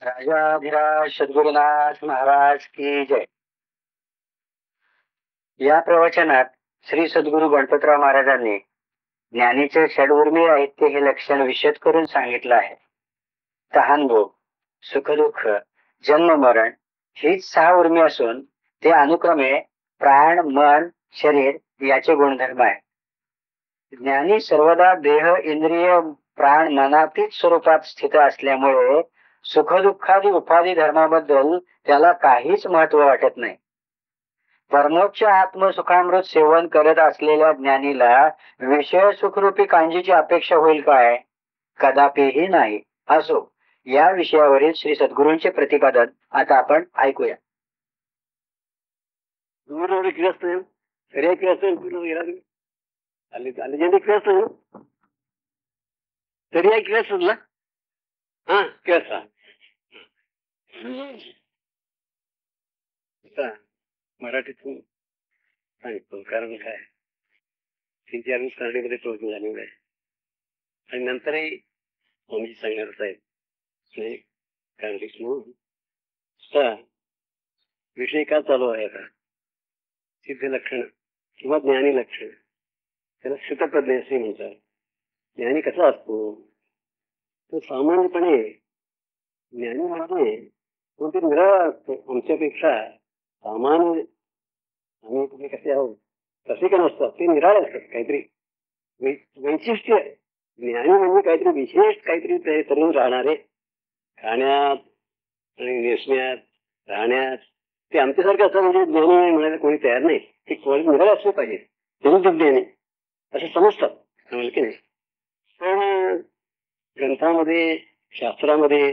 राजाधिराज सद्गुरुनाथ महाराज की जय. या प्रवचनात श्री सद्गुरु गणपतराव महाराजांनी ज्ञानीचे षडूर्मी आहेत हे लक्षण विशद करून सांगितलं आहे. तहानभोग, सुखदुःख, जन्म मरण हीच 6 उर्मी असून ते अनुक्रमे प्राण, मन, शरीर याचे गुणधर्म आहे. ज्ञानी सर्वदा देह, इंद्रिय, प्राण, मनातीत स्वरूपात स्थित असल्यामुळे सुखदुःखादी उपाधी धर्माबद्दल त्याला काहीच महत्व वाटत नाही. परमोच्च आत्मसुखामृत सेवन करत असलेल्या ज्ञानीला विषय सुखरूपी कांजीची अपेक्षा होईल काय? कदापिही नाही. असो, या विषयावरील श्री सद्गुरूंचे प्रतिपादन आता आपण ऐकूया. मराठीतून सांगतो, कारण काय 3-4 दिवस कन्नडीमध्ये प्रवचन झालेलं आहे आणि नंतरही स्वामीजी सांगणारच आहेत. कारण विषय का चालू आहे आता? सिद्ध लक्षण किंवा ज्ञानी लक्षण, त्याला स्थितप्रज्ञ असे म्हणतात. ज्ञानी कसा असतो? तो सामान्यपणे ज्ञानी म्हणजे कोणते निराळा असतो. आमच्यापेक्षा सामान्य आम्ही तुम्ही कसे आहोत तसे का नसतात, ते निराळे असतात. काहीतरी वैशिष्ट्य. ज्ञानी म्हणजे काहीतरी विशेष, काहीतरी ते तरुण राहणारे, खाण्यात आणि नेसण्यात, राहण्यात. ते आमच्यासारखं असं म्हणजे ज्ञानी म्हणायला कोणी तयार नाही. ते कोणी निराळे असले पाहिजे, तेव्हा ज्ञानी असं समजतात, समजलं की नाही? पण ग्रंथामध्ये, शास्त्रामध्ये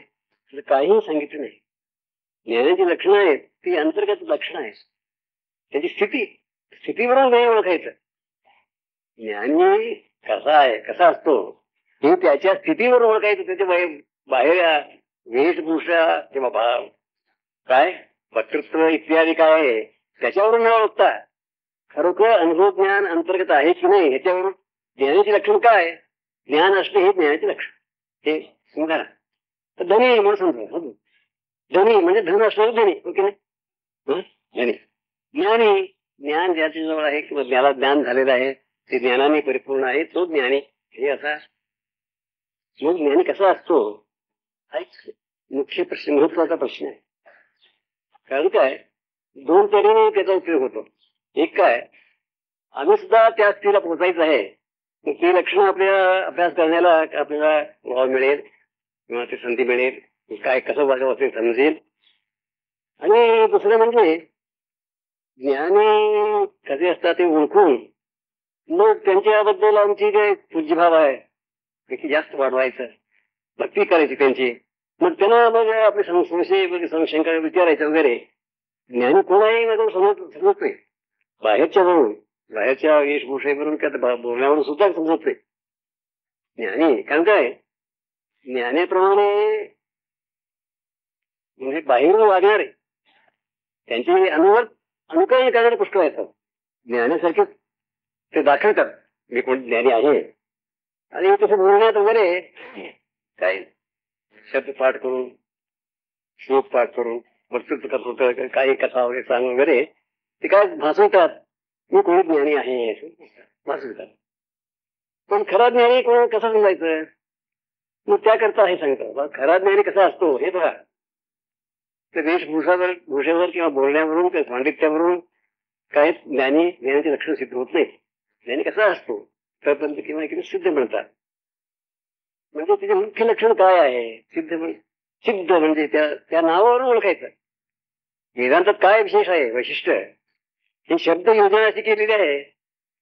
काहीही सांगितलं नाही. ज्ञानाची लक्षणं आहेत ती अंतर्गत लक्षणं आहेत. त्याची स्थितीवरून नाही ओळखायचं. ज्ञानी कसा आहे, कसा असतो हे त्याच्या स्थितीवर ओळखायचं. त्याच्या बाहेर वेशभूषा किंवा भाव काय, वक्तृत्व इत्यादी काय आहे त्याच्यावरून न ओळखता खरोखर अनुभव ज्ञान अंतर्गत आहे की नाही ह्याच्यावरून ज्ञानाची लक्षण काय, ज्ञान असणे हे ज्ञानाचे लक्षण. हे समजा. तर धनी म्हणून समजा, धनी म्हणजे धन असणार धनी, ओके नाही? धनी ज्ञानी, ज्ञान ज्याच्या जवळ आहे किंवा ज्याला ज्ञान झालेलं आहे, ते ज्ञानाने परिपूर्ण आहे, तो ज्ञानी. हे असा मग ज्ञानी कसा असतो हा एक मुख्य प्रश्न, महत्वाचा प्रश्न आहे. कारण काय, 2 तऱ्हेने त्याचा उपयोग होतो. एक काय, आम्ही सुद्धा त्या स्थितीला पोहोचायचं आहे, ती लक्षणं आपल्या अभ्यास करण्याला आपल्याला वाव मिळेल किंवा ती संधी मिळेल, काय कसं वागावं ते समजेल. आणि दुसरं म्हणजे ज्ञानी कसे असतात ते ओळखून मग त्यांच्याबद्दल आमची जे पूज्यभाव आहे त्याची जास्त वाढवायचं, भक्ती करायची त्यांची. मग त्यांना मग आपले संशय संशंका विचारायचं वगैरे. ज्ञानी कोण आहे मग समजत नाही. बाहेरच्या वेशभूषेवरून किंवा बोलण्यावरून सुद्धा समजत नाही ज्ञानी. कारण काय, ज्ञानाप्रमाणे म्हणजे बाहेरून वागणारे त्यांचे अनुकरण करणारे पुष्कळ येतात. ज्ञानासारखेच ते दाखवतात मी कोण ज्ञानी आहे. आणि तसं बोलण्यात वगैरे काय शब्द पाठ करून, श्लोक पाठ करून, वक्तृत्व करत काही कथा वगैरे सांग वगैरे ते काय भासवतात मी कोणी ज्ञानी आहे भासवतात. पण खरा ज्ञानी कोण कसा समजायचं? मग त्याकरता हे सांगतात, खरा ज्ञानी कसा असतो हे बघा. तर भूषेवर किंवा बोलण्यावरून किंवा पांडित्यावरून काही ज्ञानाचे लक्षण सिद्ध होत नाही. ज्ञानी कसा असतो तरपंत किंवा इकडे सिद्ध म्हणतात. म्हणजे त्याचे मुख्य लक्षण काय आहे? सिद्ध म्हणजे त्या नावावरून ओळखायचं. वेदांतात काय विशेष आहे, वैशिष्ट्य हे शब्द योजना अशी केलेली आहे,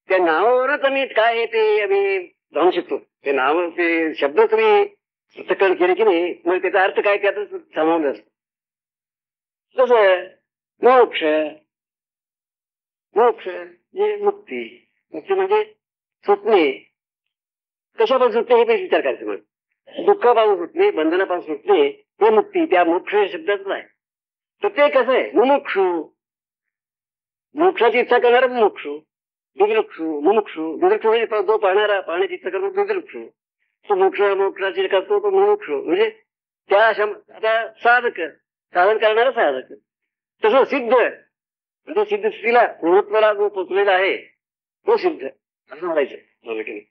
त्या नावावरच आम्ही काय आहे ते आम्ही जाणू शकतो. ते नाव, ते शब्द तुम्ही पृथक्करण केले की नाही, मग त्याचा अर्थ काय त्यातच सामावलं असतं. तसं मोक्ष म्हणजे मुक्ती म्हणजे सुटणे. कशापासून सुटणे हे विचार करायचं. मग दुःखापासून सुटणे, बंधनापासून सुटणे हे मुक्ती त्या मोक्ष शब्दातच आहे. तर ते कसं आहे, मोक्षाची इच्छा करणारा मुमुक्षू, मुमुक्षू म्हणजे जो पाहणारा, पाहण्याची इच्छा करतो तो मोक्षाची करतो तो मुमुक्षू. म्हणजे त्या आता साधक साधन करणारा साधक, तसं सिद्ध म्हणजे सिद्ध स्त्रीला पूर्णत्वाला जो पोचलेला आहे तो सिद्ध असं म्हणायचं मला की नाही.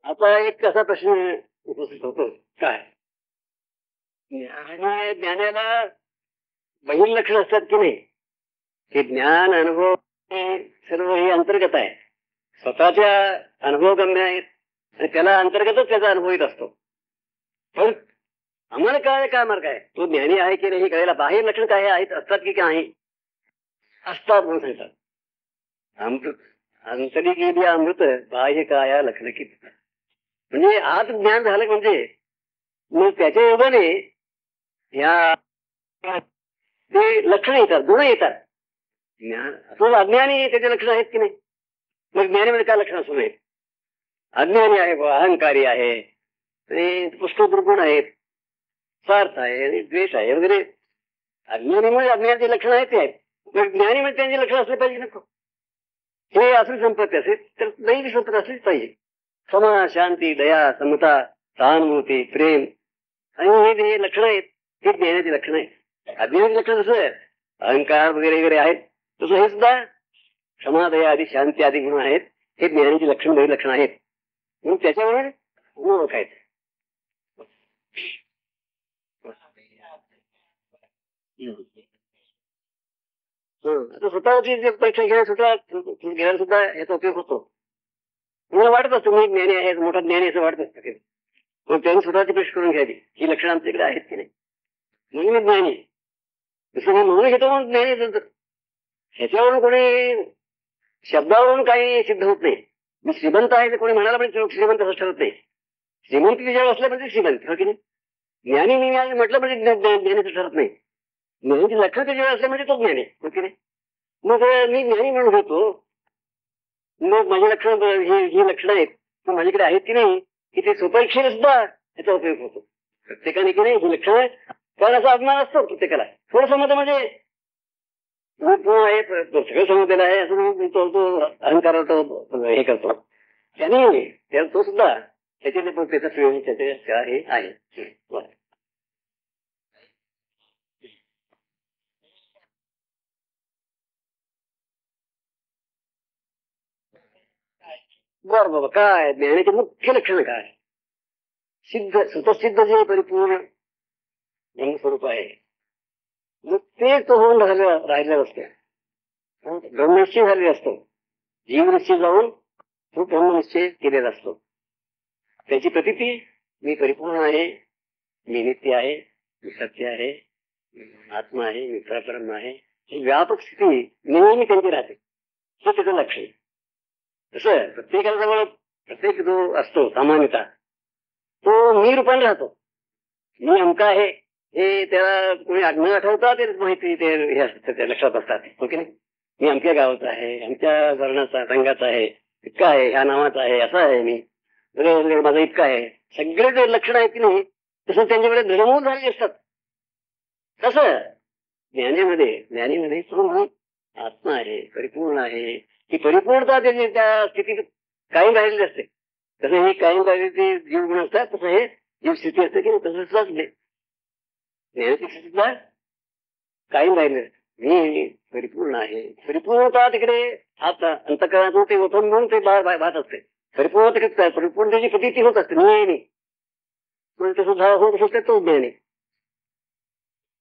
आता एक असा प्रश्न उपस्थित होतो, काय ज्ञानाला बहिण लक्षण असतात की नाही. हे ज्ञान अनुभव सर्व हे अंतर्गत आहे, स्वतःच्या अनुभवगम्य आहेत आणि त्याला अंतर्गतच त्याचा अनुभव येत असतो. पण आम्हाला काय मार्ग आहे, तो ज्ञानी आहे की नाही कळायला बाहेर लक्षण काय आहेत, असतात की नाही असतात म्हणून सांगतात. अमृत अंतरी गेली अमृत बाह्य काय लक्षण किती, म्हणजे आत ज्ञान झालं म्हणजे मग त्याच्या योगाने या ते लक्षण येतात, गुण येतात. ज्ञान असं अज्ञानी त्याचे लक्षण आहेत की नाही. मग ज्ञानीमध्ये काय लक्षण असू नये. अज्ञानी आहे, अहंकारी आहे, पुष्कळ दुर्गुण आहेत, स्वार्थ आहे आणि द्वेष आहे वगैरे. अज्ञानीमुळे अज्ञानाचे लक्षण आहेत ते आहेत. मग ज्ञानीमध्ये त्यांचे लक्षण असले पाहिजे नको. हे असली संपत्ती असेल तर दैवी संपत्ती असलीच पाहिजे. क्षमा, शांती, दया, समता, सहानुभूती, प्रेम आणि हे जे लक्षण आहेत हे ज्ञानाची लक्षण आहेत. अज्ञानाचे लक्षण जसं अहंकार वगैरे वगैरे आहेत तसं हे सुद्धा क्षमा, दया आदी शांती आदी गुण आहेत, हे ज्ञानाची लक्षण दैवी लक्षण आहेत. म्हणून त्याच्यावर गुण ओळखायचे. आता स्वतःची जे परीक्षा घ्यायला सुद्धा याचा उपयोग होतो. मला वाटत असतं मी ज्ञानी आहे, मोठा ज्ञानी असं वाटत असतं. मग त्यांनी स्वतःची परीक्षा करून घ्यावी, ही लक्षणं आमच्याकडे आहेत की नाही. म्हणून मी ज्ञानी जसं मी म्हणून घेतो म्हणून ज्ञानी. ह्याच्यावरून कोणी शब्दावरून काही सिद्ध होत नाही. मी श्रीमंत आहे ते कोणी म्हणाला म्हणजे श्रीमंत असं ठरत नाही. श्रीमंत विजय असल्या म्हणजे श्रीमंत, हो की नाही. ज्ञानी मी म्हटलं म्हणजे ज्ञानीचं ठरत नाही. ज्ञानीची लक्षण त्याच्या असल्या म्हणजे तो ज्ञानी, हो की नाही. मग मी ज्ञानी म्हणून होतो, मग माझी लक्षण ही लक्षणं आहेत माझ्याकडे आहेत की नाही की ते स्वपरीक्षेने सुद्धा याचा उपयोग होतो प्रत्येकाने की नाही. ही लक्षणं कारण असा अभिमान असतो प्रत्येकाला. थोडं समज म्हणजे आहे, सगळं समजलेलं आहे असं तो अहंकार तो हे करतो त्याने तो सुद्धा त्याच्याने पण त्याचा हे आहे. बर बाबा, काय ज्ञानाचे मुख्य लक्षण काय. सिद्ध स्वतःसिद्ध जे परिपूर्ण स्वरूप आहे मग ते तो होऊन राहिलेलं असते. ब्रह्मनिश्चय झालेला असतो. जीवनिश्चय जाऊन तो ब्रह्मनिश्चय केलेला असतो. त्याची प्रतिती मी परिपूर्ण आहे, मी नित्य आहे, मी सत्य आहे, आत्मा आहे, मी परब्रह्म आहे, ही व्यापक स्थिती नेहमी त्यांची राहते. हे त्याचं लक्षण. तसं प्रत्येकाला जवळ प्रत्येक जो असतो सामान्यतः तो मी रूपाने राहतो. मी अमका आहे हे त्याला कोणी न आठवता ते माहिती ते हे असतं, त्या लक्षात असतात, हो की नाही. मी अमक्या गावाचा आहे, आमच्या वर्णाचा रंगाचा आहे, इतका आहे, ह्या नावाचा आहे, असा आहे मी वगैरे, माझा इतका आहे. सगळे जे लक्षण आहेत की नाही तसं त्यांच्याकडे दृढमूळ झालेली असतात. तसं ज्ञानीमध्ये तो आत्मा आहे, परिपूर्ण आहे. ही परिपूर्णता त्या स्थितीत कायम राहिलेली असते. तसं ही कायम राहिलेली जीव गुण असतात, तसं हे जीव स्थिती असते की तसंच ज्ञानाची स्थितीला कायम राहिले. मी परिपूर्ण आहे. परिपूर्णता तिकडे आता अंतःकरणातून ते ओथंबून ते भात असते. परिपूर्ण तिकडे परिपूर्णतेची प्रतीती होत असते. नाही तसं होत असते तो ज्ञानी.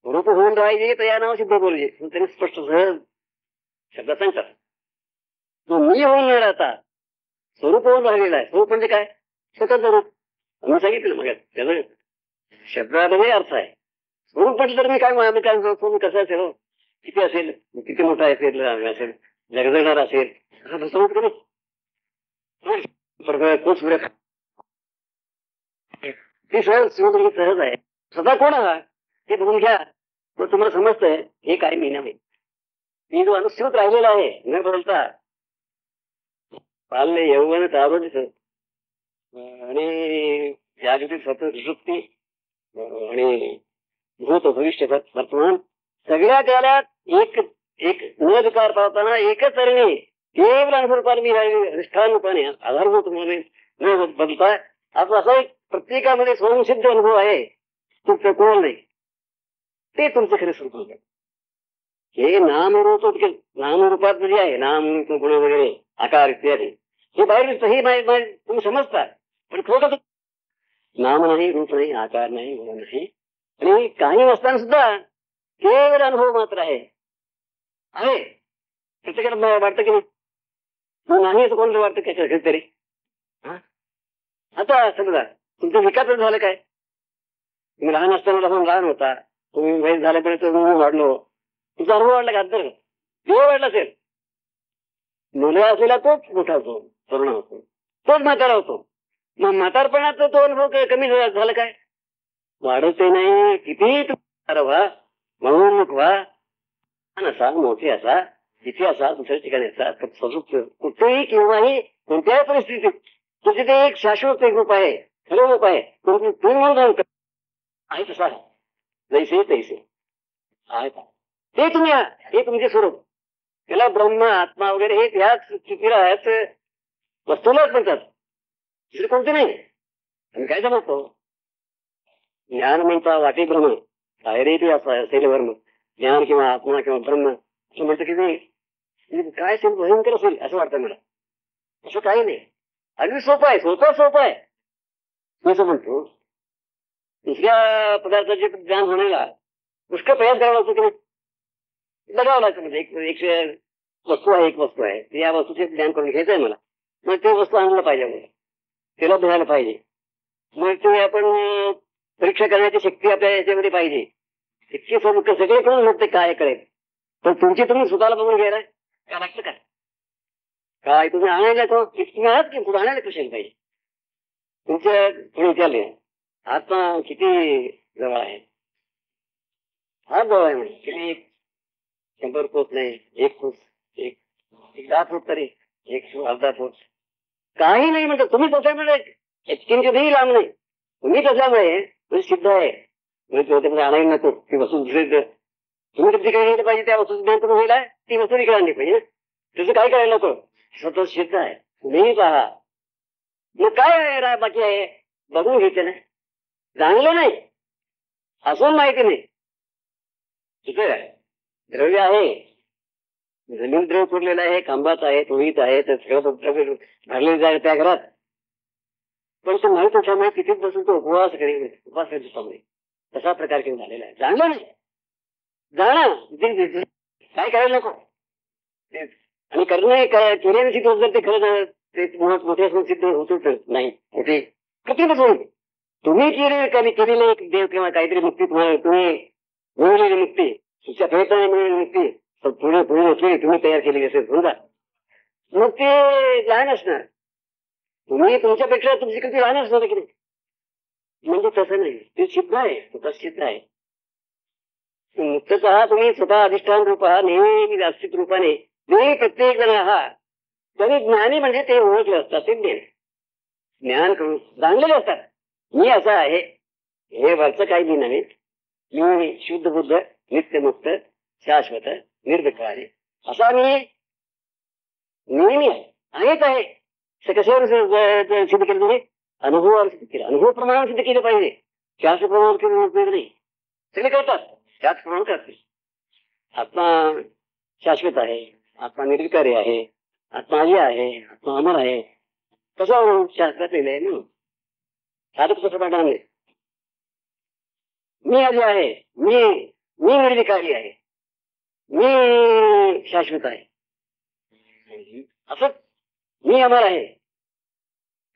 रूप होऊन राहायचे तर या नाव सिद्ध बोलजे त्यांनी स्पष्ट सहज शब्द सांगतात. तो मी होऊन न राहता स्वरूप होऊन राहिलेला आहे. स्वरूप म्हणजे काय, स्वतःचं रूप. आम्ही सांगितलं मग त्याचा शब्दामध्ये अर्थ आहे. स्वरूप म्हटलं तर मी काय आम्ही काय स्वरूप कसं असेल, किती असेल, किती मोठा असेल, जगजगणार असेल असं समज करू. ती सहज आहे. स्वतः कोण आहे हे बघून घ्या, मग तुम्हाला समजतंय हे काय मी नाही. मी जो अनुस्यूत राहिलेला आहे न बदलता पालने यौवन ताबत आणि जागतिक सुषुप्ती आणि भूत भविष्य वर्तमान सगळ्या काळात एक एक न विकार पावताना एकच तरणी केवळ अनुभवपाने मी राहिले निष्ठान रूपाने आधारभूत म्हणून न बदलता आपला असा एक प्रत्येकामध्ये स्वयंसिद्ध अनुभव आहे तुमचं कोण नाही ते तुमचं खरं स्वरूप आहे. हे नामरूप नामरूपात म्हणजे आहे नाम गुण वगैरे आकार इत्यादी हे बाहेर हे तुम्ही समजता पण खोटं नाम नाही रूप नाही आकार नाही गुण नाही आणि काही नसताना सुद्धा केवळ अनुभव मात्र आहे प्रत्येकाला वाटतं की नाही असं कोणाला वाटतं काय तरी आता समजा तुमचं विकास झालं काय तुम्ही लहान असताना लहान होता तुम्ही वयस झाल्यापर्यंत वाढलो तुमचा अनुभव वाढला का अंतर देव वाढला असेल मुलं असलेला तोच मोठा होतो तरुण होतो तोच म्हातारा होतो मग म्हातारपणात तो अनुभव कमी झाला काय वाढवते नाही किती व्हा म्हणून व्हा असा मोठे असा जिथे असा दुसऱ्या ठिकाणी असा कुठेही किंवाही कोणत्याही परिस्थितीत तुझे ते एक शाश्वत एक रूप आहे खरं रूप आहे तुम्ही आहे तसा जैसे तैसे आहे का ते तुम्ही हे तुमचे स्वरूप त्याला ब्रह्म आत्मा वगैरे हे ह्याच स्थितीला ह्याच वस्तूलाच म्हणतात दुसरे कोणते नाही आम्ही काय समजतो ज्ञान म्हणता वाटे ब्रह्म बाहेरही असं असेल वर्म ज्ञान किंवा आत्मा किंवा ब्रह्म असं म्हणतं की नाही काय असेल भयंकर असेल असं वाटतं मला असं काही नाही अगदी सोपं आहे सोपं आहे मी असं म्हणतो दुसऱ्या पदार्थाचे ज्ञान होण्याला पुष्कळ प्रयास करावा लागतो की नाही बघावं लागतं म्हणजे एक वस्तू आहे या वस्तूचे ज्ञान करून घ्यायचं आहे मला मग ते वस्तू आणलं पाहिजे मला त्याला बघायला पाहिजे मग ते आपण परीक्षा करण्याची शक्ती आपल्या याच्यामध्ये पाहिजे इतके सगळे करून मग ते काय कळेल पण तुमची तुम्ही स्वतःला बघून घ्यायला काय लागतं काय तुम्ही आणायला तुम्ही आहात की पुढे आणायला कशाला पाहिजे तुमच्या थोडे विचारले आत्मा किती जवळ आहे हा जवळ आहे म्हणजे किती 100 फूट नाही 1 फूट एक 10 फूट तरी 1 अर्धा फूट काही नाही म्हणजे तुम्ही तसल्यामुळे किंचितही लांब नाही तुम्ही तसल्यामुळे सिद्ध आहे म्हणजे आणायला नको ती वस्तू दुसरी तुम्ही तुमची काही गेलं पाहिजे त्या वस्तूचं ज्ञान तुम्ही होईल ती वस्तू विकत आणली पाहिजे तुझं काय करायला नको स्वतः सिद्ध आहे तुम्ही पहा मग काय बाकी आहे बघून घ्यायचं ना चांगलं नाही असून माहिती नाही ठीक आहे द्रव्य आहे जमीन द्रव्य सोडलेलं आहे खांबात आहे तोहीत आहे तर सगळं द्रव्य भरलेलं जाईल त्या घरात पण तो माहित असल्यामुळे तिथेच बसून तो उपवास करतो तसा प्रकार घेऊन झालेला आहे चांगलं नाही जाणं काय करायला नको आणि करणं केल्याने सिद्ध होत जर ते खरं ते मोठे असून सिद्ध होतच नाही मोठे किती बसून तुम्ही केलेलं एक देव किंवा काहीतरी मुक्ती तुम्हाला तुम्ही मिळवलेली मुक्ती तुमच्या प्रयत्नाने मिळवलेली मुक्ती पुढे पुढे तुम्ही तयार केलेली असेल समजा मग ते लहान असणार तुम्ही तुमच्यापेक्षा तुमची कृती लहान असणार की नाही म्हणजे तसं नाही ते सिद्ध आहे स्वतः सिद्ध आहे मुक्ततः तुम्ही स्वतः अधिष्ठान रूप आहात नेहमी अस्तित्व रूपाने नेहमी प्रत्येक जण आहात तरी ज्ञानी म्हणजे ते ओळखले असतात ते ज्ञान करून जाणलेले असतात मी असं आहे हे वरचं काही मी नव्हे मी शुद्ध बुद्ध नित्यमुक्त शाश्वत निर्विकारी असा मी नेहमी आहेच आहे कशावर सिद्ध केलं तुम्ही अनुभवावर सिद्ध केलं अनुभव प्रमाणावर सिद्ध केलं पाहिजे शास्त्र प्रमाणावर केलं उपयोग नाही सगळे करतात त्याच प्रमाण करते आत्मा शाश्वत आहे आत्मा निर्विकारी आहे आत्मा आजी आहे आत्मा अमर आहे कसं शास्त्रात लिहिलंय ना साधक कसं पाठवणार नाही मी आजी आहे मी निर्विकारी आहे मी शाश्वत आहे असं मी अमर आहे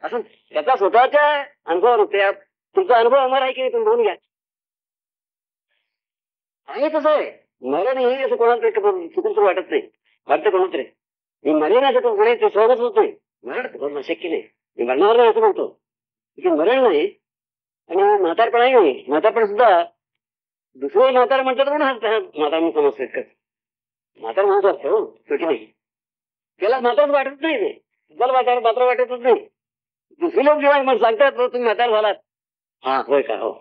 असं त्याचा स्वतःच्या अनुभवावर तुमचा अनुभव अमर आहे की तुम्ही बोलून घ्या आहे तसं आहे मला नाही असं कोणाला चुकून तर वाटत नाही वाटतं कोणाच रे मी मरेन असं कोणी ते सहजच होत नाही मरण शक्य नाही मी मरणार नाही असं म्हणतो की मरण नाही आणि म्हातारपणाही नाही म्हातारपण सुद्धा दुसरे म्हातार म्हणतात म्हणून म्हातार मी समजतो इतकंच म्हातार म्हणत असतो की नाही त्याला म्हातार वाटत नाही ते तुम्हाला मात्र वाटतच नाही दुसरे लोक जेव्हा मला सांगतात तुम्ही म्हातार झालात हा होय का हो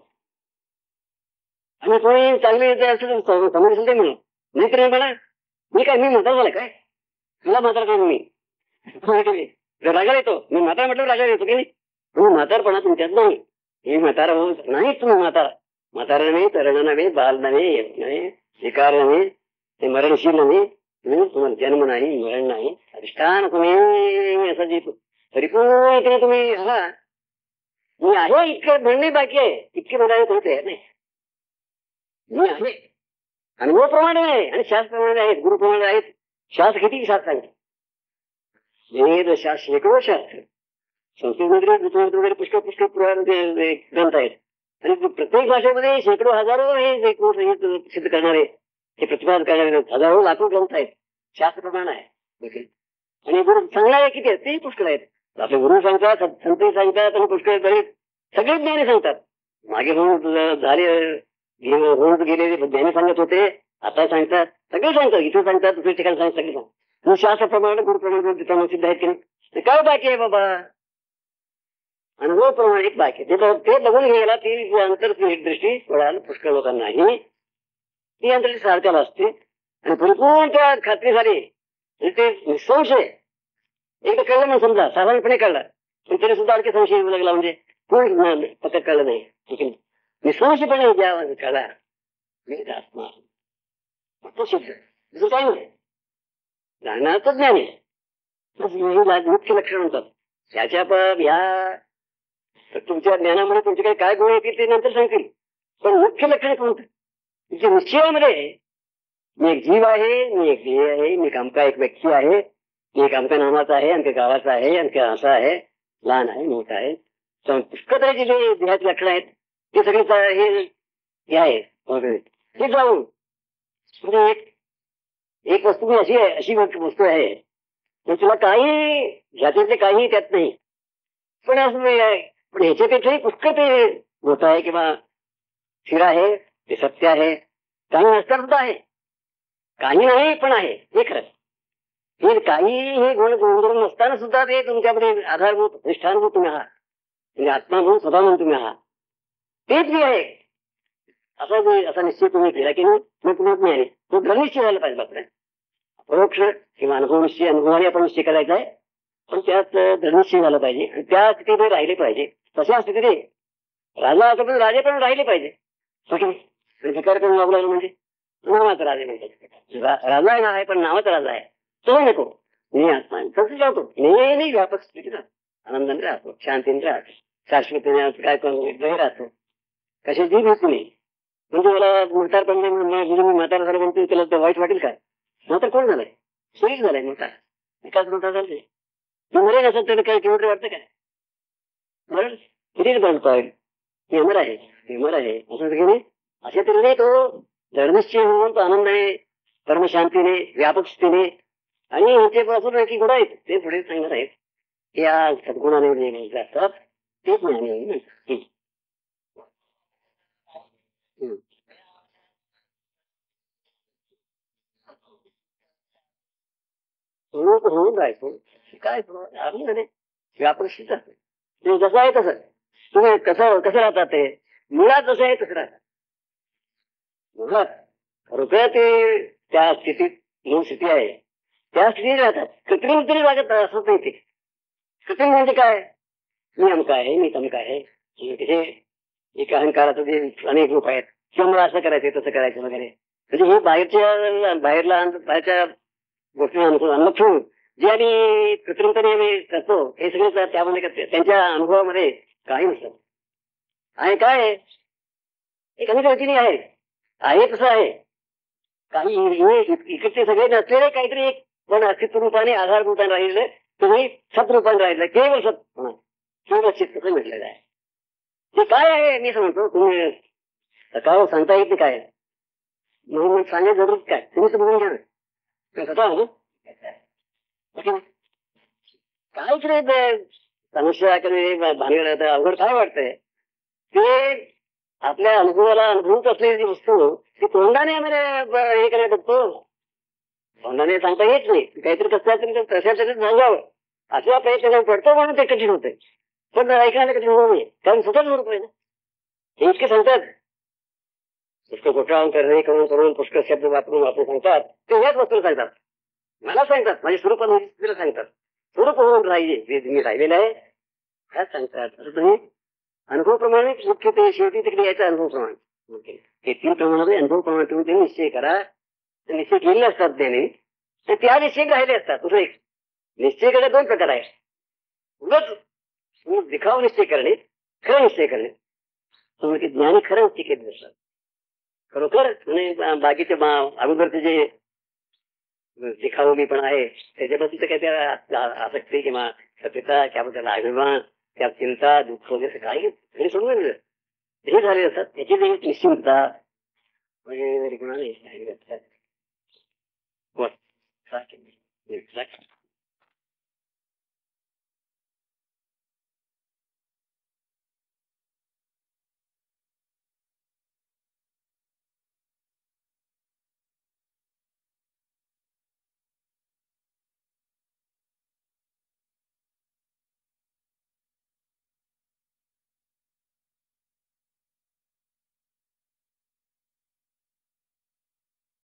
आणि कोणी चांगले असेल समज ते म्हणून नाहीतर म्हणा मी म्हातारा झालं काय? तुला म्हातारा काय मी रागाला येतो? मी म्हातारा म्हटलं रागाला येतो की नाही? तुम्ही म्हातारपणा तुमच्यात नाही. हे म्हातारा होऊन नाही तुम्ही म्हातारा. म्हातारा नव्हे, तरुण नव्हे, बाल नव्हे, यवक नव्हे, विकार नव्हे, ते मरणशील नव्हे. तुम्हाला जन्म नाही, मरण नाही, अधिष्ठान तुम्ही असं जे परिपूर्ण इकडे तुम्ही हा मी आहे इतकं म्हणणे बाकी आहे. इतके म्हणाले होते नाही. मी आहे अनुभवाप्रमाणे आहे आणि शास्त्रप्रमाणे आहेत, गुरुप्रमाणे आहेत. शास्त्र किती शास्त्र आहेत? वेद शास्त्र शेकडो शास्त्र संस्कृत वगैरे पुष्कळ पुष्कळ ग्रंथ आहेत आणि प्रत्येक भाषेमध्ये शेकडो हजारो हे सिद्ध करणारे हे प्रतिपादन करणारे हजारो लाखो ग्रंथ आहेत. शास्त्रप्रमाण आहे आणि गुरु सांगणारे किती आहेत ते पुष्कळ आहेत. आपले गुरु सांगतात, संत सांगतात आणि पुष्कळ बरेच सगळे ज्ञानी सांगतात. मागे होऊन झाले होऊन गेलेले ज्ञानी सांगत होते, आता सांगतात, सगळे सांगतात. इथे सांगतात, दुसऱ्या ठिकाणी सांगतात, सगळे सांगतात. शास्त्राप्रमाणे गुरुप्रमाणे सिद्ध आहेत की नाही? काय बाकी आहे बाबा? अनुभव प्रमाणे एक बाकी ते बघून घ्यायला ती अंतर्दृष्टी पुष्कळ लोकांना नाही. ती अंतर्दृष्टी सारख्याला असते आणि परिपूर्ण त्या खात्री झाली ते निसंशय एकदा कळलं म्हणून समजा, साधारणपणे कळलं, पण तरी सुद्धा आणखी संशय येऊ लागला. म्हणजे कोण पक्क कळलं नाही, निसंशयपणे ज्या कळला आत्मा तो सिद्ध, दुसरं काय नाही. जाणणार तर ज्ञान आहे, मुख्य लक्षण म्हणतात. ह्या तुमच्या ज्ञानामध्ये तुमच्याकडे काय गुण येतील ते नंतर सांगतील, पण मुख्य लक्षण कोणतं? तुमच्या निश्चयामध्ये मी एक जीव आहे, मी एक ध्येय आहे, मी अमका एक व्यक्ती आहे, मी एक अमका नामाचा आहे, अमक्या गावाचा आहे, अमक्या असा आहे, लहान आहे, मोठा आहे. पुष्कळचे जे देहाचे लक्षण आहेत ते सगळे हे आहे. हे जाऊन एक वस्तू अशी वस्तू आहे तुला काही ज्याच्यातले काही त्यात नाही, पण असं पण ह्याच्यापेक्षाही पुष्कळ ते मोठं आहे किंवा स्थिर आहे, ते सत्य आहे. काही नसताना सुद्धा आहे, काही नाही पण आहे, हे खरं. हे काही हे गुण नसताना सुद्धा ते तुमच्यामध्ये आधारभूत अधिष्ठानभूत तुम्ही आहात, म्हणजे आत्मा म्हणून स्वतः म्हणून तुम्ही आहात, तेच मी आहे असा निश्चय तुम्ही केला की मग तुम्हाला मिळाले. तो दृढनिश्चय झाला पाहिजे बापरे. अपरोक्ष किंवा अनुभव निश्चय, अनुभवाने आपण निश्चय करायचा आहे, पण त्यात दृढनिश्चय झाला पाहिजे आणि त्या स्थितीमध्ये राहिले पाहिजे. तशा स्थितीने राजा असं पण राजे पण राहिले पाहिजे. विकार करून वागू लागलो म्हणजे नावाचा राजे म्हणतात. राजा आहे पण नावाचा राजा आहे तो नको. मी आत्मा तसं जातो नेहमी व्यापक स्थितीत आनंदाने राहतो, शांतीने राहतो, शाश्वतीने काय करून राहतो. कशाची भीती नाही. म्हणजे मला म्हातारपण मी म्हातारा झालं म्हणतो त्याला तर वाईट वाटेल काय? म्हातार कोण झालंय? शरीर झालंय मोठा, विकास मोठा झालाय. मरेल असं त्याला काय केवढं वाटतं काय? मरण किती बनतोय? हे अमर आहे, हे अमर आहे असं अशा तऱ्हेने तो दृढनिश्चय होऊन तो आनंदाने, परमशांतीने, व्यापक स्थितीने आणि ह्याचे पासून की गुण आहेत ते पुढे सांगणार आहेत. या सद्गुणाने जातात तेच ज्ञानी. होऊन राहायचो काय व्यापक स्थित असते जसं आहे तसं. तुम्ही कसं राहतात ते मुळात जसं आहे तसं राहतात. मुळात खरोखर ते त्या स्थितीत मूळ स्थिती आहे त्या स्थितीत राहतात. कृत्रिम तरी वागत असत नाही. ते कृत्रिम म्हणजे काय? मी अमका आहे, मी तमका आहे. हे एक अहंकाराचं जे अनेक रूप आहेत किंवा मला असं करायचं तसं करायचं वगैरे, म्हणजे हे बाहेरच्या गोष्टींना अनुकूल ठेवून जे आम्ही कृत्रिमपणे करतो हे सगळे त्यामध्ये करते. त्यांच्या अनुभवामध्ये काही नसतं. आहे काय एक अनेक रीतीने आहे तसं आहे. काही इकडचे सगळे नसलेले काहीतरी एक पण अस्तित्व रूपाने आधारभूताने राहिलेलं तुम्ही सत्रूपाने राहिलं केवळ सत केवळ चित्त म्हटलेलं आहे. ते काय आहे मी सांगतो. तुम्ही काय सांगता येत नाही काय म्हणून सांगायचं जरूर काय तुम्ही बघून घ्या ना. काहीतरी समस्या भानगड अवघड काय वाटतंय ते आपल्या अनुभवाला अनुभवत असलेली वस्तू ती तोंडाने हे करायला बघतो. तोंडाने सांगता येत नाही. काहीतरी कसं तशा सांगावं असा प्रयत्न पडतो म्हणून ते कठीण होते. पण ऐकण्याला कठीण होऊ नये कारण स्वतःच बरोबर आहे ना. हे इतके सांगतात पुष्कळ घोटाळा करणे करून पुष्कळ शब्द वापरून सांगतात ते याच वस्तूला सांगतात. मला सांगतात माझ्या स्वरूपाला सांगतात. स्वरूप होऊन राहिले मी राहिलेलं आहे काय सांगतात. असं तुम्ही अनुभवप्रमाणे मुख्य ते शेवटी तिकडे यायचं अनुभवप्रमाणे. हे 3 प्रमाणामध्ये अनुभवप्रमाणे तुम्ही ते निश्चय करा. ते निश्चय केलेले असतात त्याने तर त्या निश्चय राहिले असतात. तुझं एक निश्चय करणे 2 प्रकार आहे. उलट दिखाव निश्चय करणे खरं निश्चय करणे. तुम्ही ज्ञानी खरं निश्चय केले असतात खरोखर. आणि बाकीचे अगोदरचे जे दिखावली पण आहे त्याच्याबद्दल काय त्या आसक्ती किंवा सत्यता त्याबद्दल अभिमान त्या चिंता दुःख वगैरे काही घरी सोडून दिलं हे झाले असतात. त्याची निश्चिंतता वगैरे गुणाने